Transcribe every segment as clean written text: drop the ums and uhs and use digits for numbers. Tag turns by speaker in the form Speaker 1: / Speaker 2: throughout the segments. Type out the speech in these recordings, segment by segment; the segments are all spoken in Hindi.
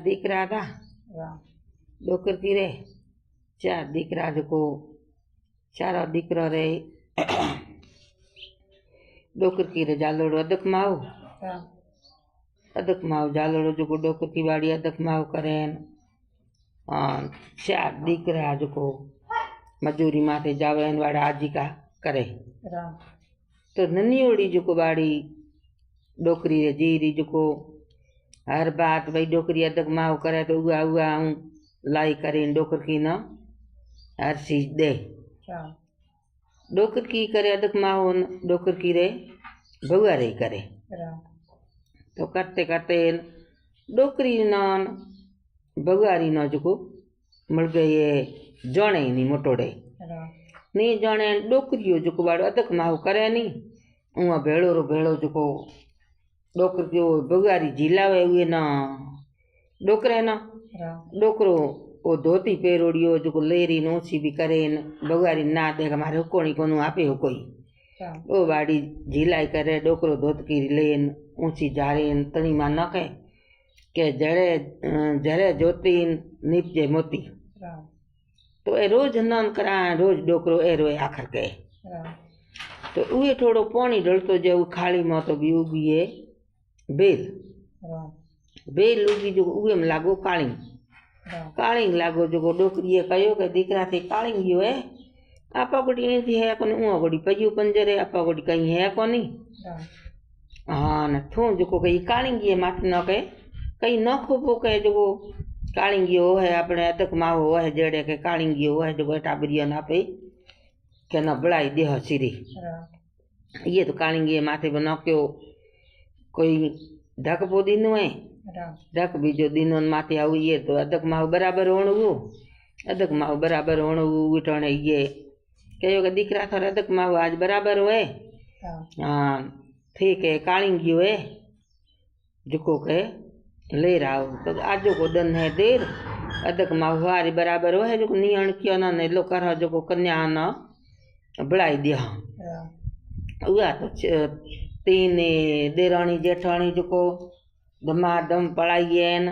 Speaker 1: દીકરા હતા ડોકર રે ચાર દીકરા જેको चारो દીકરો रे डोकर की रे जालोड़ो अदक माव जालोड़ो जो डोकर की वाड़ी अदक माव करेन चार दीकरा जो मजूरी माथे जावे वाड़ा आजीका करे तो नन्ही ओड़ी जो बाड़ी डोकरी रे जीरी जो हर बात भाई डोकरी अदक माव करे तो उगा उगा हूँ लाई करे डोकर की न हर चीज दे डोकर की करे अदक माव डोकर की रे भगवा रे करे तो करते करते डोकरी न भगवारी न जो मल गए जणे नी मोटोड़े नी जणे डोकरियो जो बाड़ो अदक माव करे नी उहा भेड़ो रो भेड़ो जो डोकर जो भगवारी झीलावे उहे न डोकरे न डोकरो वो धोती पेरोड़ियो जो लेरी नोची भी करे भगवारी ना दे मारे हुकोणी कोनु आपे हो कोई वो बाड़ी झीलाई करे डोकरो धोतकी लेन ऊंची जारेन तणी मां न कहे के जड़े जरे ज्योति निपजे मोती तो ए रोज नन करा रोज डोकरो ए रोए आखर के तो उहे थोड़ो पानी ढलतो जे खाली में तो भी उगीए बेल बेल उगी जो उगे में लागो कालिंग लागो जो डोकरीए कहो के दीकरा थी कालिंग गयो है आपा गोटी थी है कोनी उहा गोटी पयु पंजरे आपा गोटी कहीं है कोनी हाँ न थू जो कई कालिंगी माथे न कहे कई न खोपो कहे जो कालिंगी हो है अपने अदक माहो हो है जड़े के कालिंगी हो है जो टाबरिया ना पे के न बड़ाई देह सिरी ये तो कालिंगी माथे पर न क्यों कोई ढक पो दीनो है ढक बीजो दीनो माथे आऊ ये तो अदक माहो बराबर होणवू अदक माहो बराबर होणवू उठण ये कहो के दीकरा थारे अदक माहो आज बराबर होए हाँ ठीक है कालिंगी है जुको के ले रहा तो आज को दन है देर अदक माहवारी बराबर है जो नियण किया ना ने लो कर जो कन्या न बढ़ाई दिया हुआ तो तीन देरानी जेठानी जो धमाधम पढ़ाईन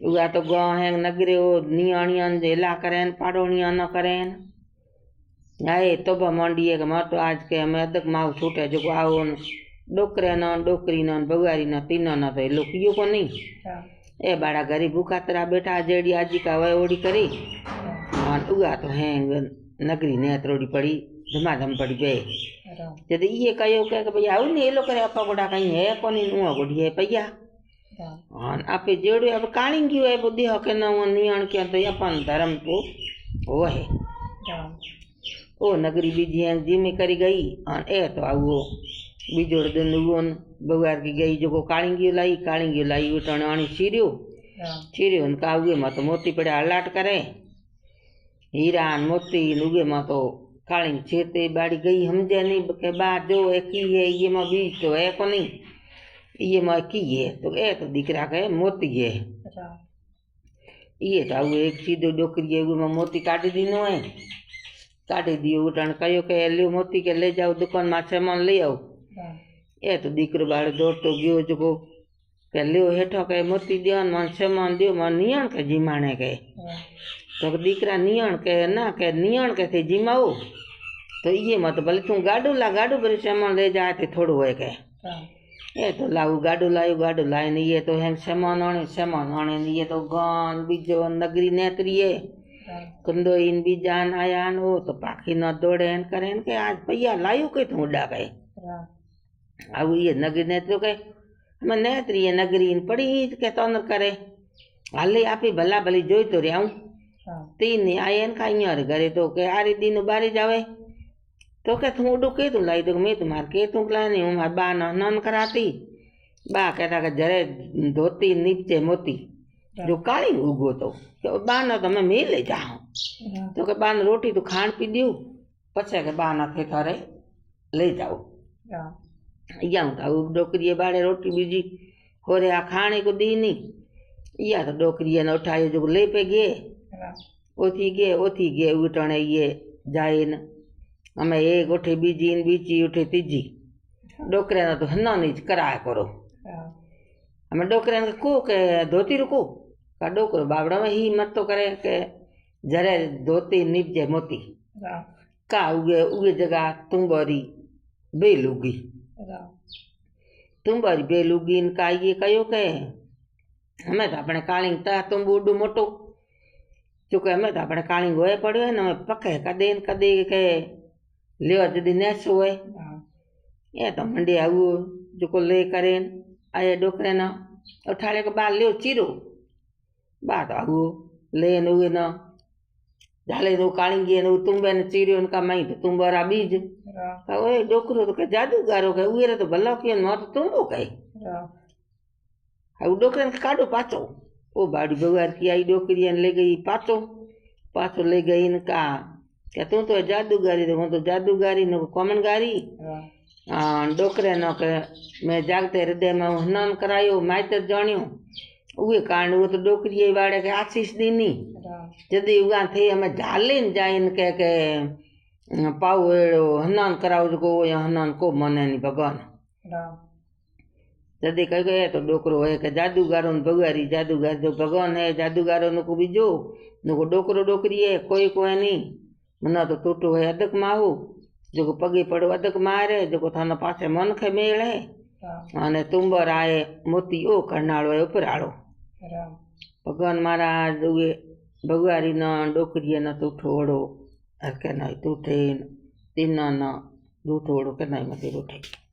Speaker 1: हुआ तो गाँव है नगरे नियाणियन जेला करें पाड़ोनिया न करें आए तो मंडिए के मत आज के हमें अदक माव छूटे जो आओ डोकरे न डोकरी न भगवारी न तीनों न तो लोकियो को नहीं ए बाड़ा गरीब भूखा तरह बैठा जेड़ी आजी का वह ओड़ी करी और उगा तो है नगरी ने त्रोड़ी पड़ी धमाधम पड़ी पे जब ये कहो के भाई आऊ नहीं लोग करे आपा गोड़ा कहीं है कोनी नुआ गोड़ी है पैया और आपे जेड़ो अब कालिंगी है बुद्धि हके न नियण के तो अपन धर्म को वो है ओ नगरी बीजी है जिम्मे करी गई और ए तो आओ बीजो दिन भगवान की गई जो कालिंगी लाई उठने आनी चीरियो उनका उगे मत मोती पड़े हलाट करे हीरा मोती उगे मत तो कालिंग छेते बाड़ी गई समझे नहीं के बात जो एक ही है ये में बीज तो है को नहीं ये में की है तो ए तो दीकरा के मोती है ये तो एक सीधो डोकरी में मोती काटी दीनो है काटी दियो उठन कहो के लियो मोती के ले जाओ दुकान में सामान ले आओ ए तो दीकरो बाड़ दौड़तो गयो जो के लियो हेठो के मोती दियो मन सामान दियो मन नियण के जीमाणे के तो दीकरा नियण के ना के नियण के थे जीमाओ तो ये मत भले तू गाडू भरे सामान ले जाए थे थोड़ो है के ए तो लाऊ गाडू लाए नहीं ये तो है सामान आने ये तो गान बीजो नगरी नेत्री है कुंदो इन बीजान आया वो तो पाखी न दौड़े करें के आज भैया लायो के तू उड़ा गए अब ये नगरी नेत्रो के हम नेत्री ये नगरी इन पड़ी के तोन करे हाले आप ही भला भली जोई तो रहा तीन आए का घरे तो के आरे दिन बारी जावे तो के तू उड़ो के तू लाई तो मैं तुम्हार के तू लानी हूँ मार बा नन कराती बा कहता के जरे धोती नीचे मोती जो काली उगो तो बान तो मैं मिल ले जाऊं तो के बान रोटी तो खान पी दियो पछे के बान थे थारे ले जाओ या तो डोकरी बाड़े रोटी बीजी हो रे आ खाने को दी नहीं या तो डोकरी ने उठायो जो ले पे गए ओथी गए उठने ये जाए न हमें एक उठे बीजी उठे तीजी डोकरे ने तो हन्ना नहीं कराया करो અમે ડોકરાને કહું કે ધોતી રૂકું કા ડોકરો બાબડામાં ही मत तो करे કે જયારે ધોતી નીપજે મોતી કા ઉગે ઉગે જગા તુંબરી બેલુગી તુંબરી બેલુગી ને કાઈએ કયો કે અમે તો આપણે કાળીંગ તા તુંબુ ઉડું મોટું જોકે અમે તો આપણે કાળીંગ હોય પડ્યો ને અમે પકે કદે કે લેવા જદી નેસું હોય એ તો મંડી આવું જોકો લે કરે આયે ડોકરાના અઠાડે કે બાર લ્યો ચીરો બાર તો આવું લે ને ઉગે ન ઝાલે નું કાળીંગી ને તુંબે ને ચીર્યો ને કા માઈ તો તુંબરા બીજ ઓય ડોકરો તો કે જાદુગારો કે ઉરે તો ભલા કે ન તો તુંબો કઈ આવું ડોકરાને કાઢો પાછો ओ बाड़ी बगैर की आई डोकरी ले गई पाछो ले गई न का क्या तू तो जादूगारी तो तो जादूगारी न कॉमन गारी डोकरे न के मैं जागते हृदय में हनन करायो मायतर जाण्यो उहे कारण वो तो डोकरी वाड़े के आशीष दीनी जदी उगा थे हमें झालीन जाइन के पाऊ एड़ो हनन कराओ जो या हनन को मने नी भगवान जदी कह गए तो डोकरो है कि जादूगारो भगवारी जादूगर जो भगवान है जादूगारो को बीजो नको डोकरो डोकरी है कोई नहीं मना तो टूटो है अदक माहू जो पगे पड़ो अदक मारे जो थाना पासे मन खे मेले अने तुम्बर आए मोती ओ करनाड़ो है उपराड़ो भगवान महाराज उगे भगवारी न डोकरी न टूठोड़ो के ना टूटे तीना न टूठोड़ो के ना मती रूठे।